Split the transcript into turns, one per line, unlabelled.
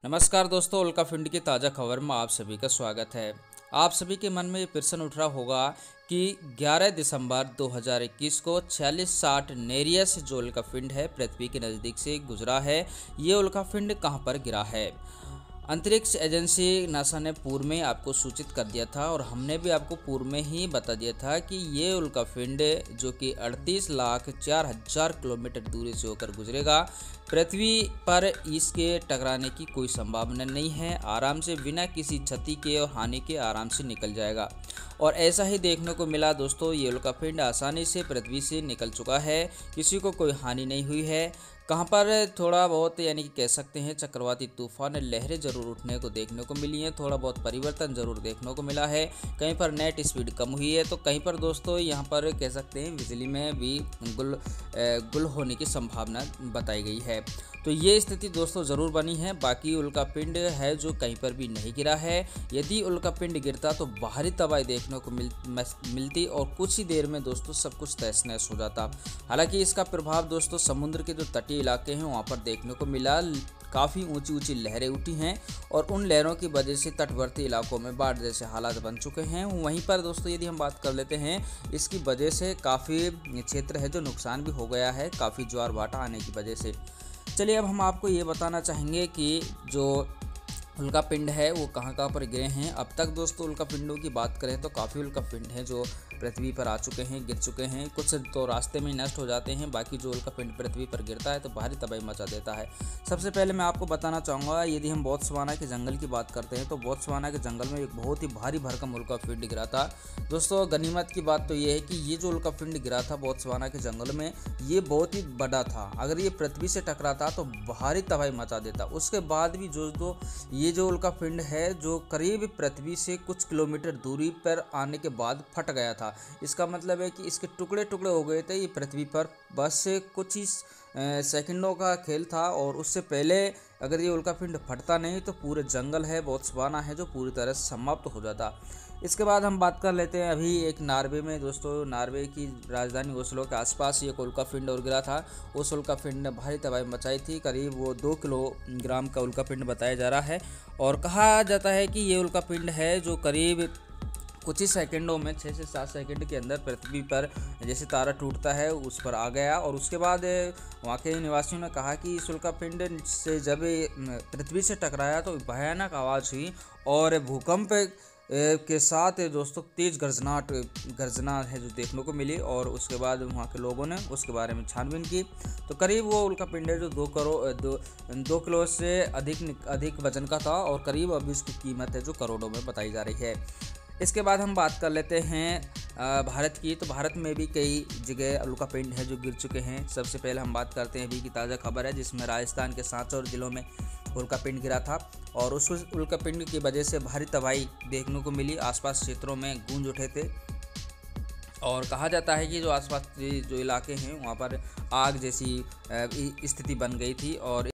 नमस्कार दोस्तों, उल्कापिंड की ताज़ा खबर में आप सभी का स्वागत है। आप सभी के मन में ये प्रश्न उठ रहा होगा कि 11 दिसंबर 2021 को 4660 नेरियस जो उल्कापिंड है पृथ्वी के नज़दीक से गुजरा है। ये उल्कापिंड कहाँ पर गिरा है? अंतरिक्ष एजेंसी नासा ने पूर्व में आपको सूचित कर दिया था और हमने भी आपको पूर्व में ही बता दिया था कि ये उल्कापिंड जो कि 38,04,000 किलोमीटर दूरी से होकर गुजरेगा, पृथ्वी पर इसके टकराने की कोई संभावना नहीं है। आराम से बिना किसी क्षति के और हानि के आराम से निकल जाएगा और ऐसा ही देखने को मिला दोस्तों। ये उल्कापिंड आसानी से पृथ्वी से निकल चुका है, किसी को कोई हानि नहीं हुई है। कहाँ पर थोड़ा बहुत यानी कि कह सकते हैं चक्रवाती तूफान लहरें जरूर उठने को देखने को मिली हैं, थोड़ा बहुत परिवर्तन जरूर देखने को मिला है। कहीं पर नेट स्पीड कम हुई है तो कहीं पर दोस्तों यहाँ पर कह सकते हैं बिजली में भी गुल होने की संभावना बताई गई है। तो ये स्थिति दोस्तों ज़रूर बनी है। बाकी उल्कापिंड है जो कहीं पर भी नहीं गिरा है। यदि उल्कापिंड गिरता तो बाहरी तबाही देखने को मिलती और कुछ ही देर में दोस्तों सब कुछ तहस नहस हो जाता। हालांकि इसका प्रभाव दोस्तों समुद्र के जो तटीय इलाके हैं वहाँ पर देखने को मिला। काफ़ी ऊंची ऊंची लहरें उठी हैं और उन लहरों की वजह से तटवर्ती इलाकों में बाढ़ जैसे हालात बन चुके हैं। वहीं पर दोस्तों यदि हम बात कर लेते हैं, इसकी वजह से काफ़ी क्षेत्र है जो नुकसान भी हो गया है, काफ़ी ज्वार भाटा आने की वजह से। चलिए अब हम आपको ये बताना चाहेंगे कि जो उल्कापिंड है वो कहाँ कहाँ पर गिरे हैं। अब तक दोस्तों उल्कापिंडों की बात करें तो काफ़ी उल्कापिंड हैं जो पृथ्वी पर आ चुके हैं, गिर चुके हैं। कुछ तो रास्ते में नष्ट हो जाते हैं, बाकी जो उल्कापिंड पृथ्वी पर गिरता है तो भारी तबाही मचा देता है। सबसे पहले मैं आपको बताना चाहूँगा, यदि हम बोत्सवाना के जंगल की बात करते हैं तो बोत्सवाना के जंगल में एक बहुत ही भारी भरकम उल्कापिंड गिरा था। दोस्तों गनीमत की बात तो ये है कि ये जो उल्कापिंड गिरा था बोत्सवाना के जंगल में, ये बहुत ही बड़ा था। अगर ये पृथ्वी से टकराता तो भारी तबाही मचा देता। उसके बाद भी ये जो उल्कापिंड है जो करीब पृथ्वी से कुछ किलोमीटर दूरी पर आने के बाद फट गया था। इसका मतलब है कि इसके टुकड़े टुकड़े हो गए थे। ये पृथ्वी पर बस से कुछ ही सेकंडों का खेल था और उससे पहले अगर ये उल्कापिंड फटता नहीं तो पूरे जंगल है बोत्सवाना है जो पूरी तरह से समाप्त हो जाता। इसके बाद हम बात कर लेते हैं अभी एक नार्वे में। दोस्तों नार्वे की राजधानी ओस्लो के आसपास ये उल्कापिंड और गिरा था। उस उल्कापिंड ने भारी तबाही मचाई थी। करीब वो 2 किलोग्राम का उल्कापिंड बताया जा रहा है और कहा जाता है कि ये उल्कापिंड है जो करीब कुछ ही सेकंडों में 6 से 7 सेकंड के अंदर पृथ्वी पर जैसे तारा टूटता है उस पर आ गया। और उसके बाद वहाँ के निवासियों ने कहा कि इस उल्कापिंड से जब पृथ्वी से टकराया तो भयानक आवाज़ हुई और भूकंप के साथ दोस्तों तेज़ गर्जना है जो देखने को मिली। और उसके बाद वहाँ के लोगों ने उसके बारे में छानबीन की तो करीब वो उल्कापिंड है जो 2 किलो से अधिक वजन का था और करीब अभी उसकी कीमत है जो करोड़ों में बताई जा रही है। इसके बाद हम बात कर लेते हैं भारत की। तो भारत में भी कई जगह उल्कापिंड है जो गिर चुके हैं। सबसे पहले हम बात करते हैं अभी की ताज़ा खबर है जिसमें राजस्थान के सांचौर जिलों में उल्कापिंड गिरा था और उस उल्कापिंड की वजह से भारी तबाही देखने को मिली। आसपास क्षेत्रों में गूंज उठे थे और कहा जाता है कि जो आसपास जो इलाके हैं वहाँ पर आग जैसी स्थिति बन गई थी और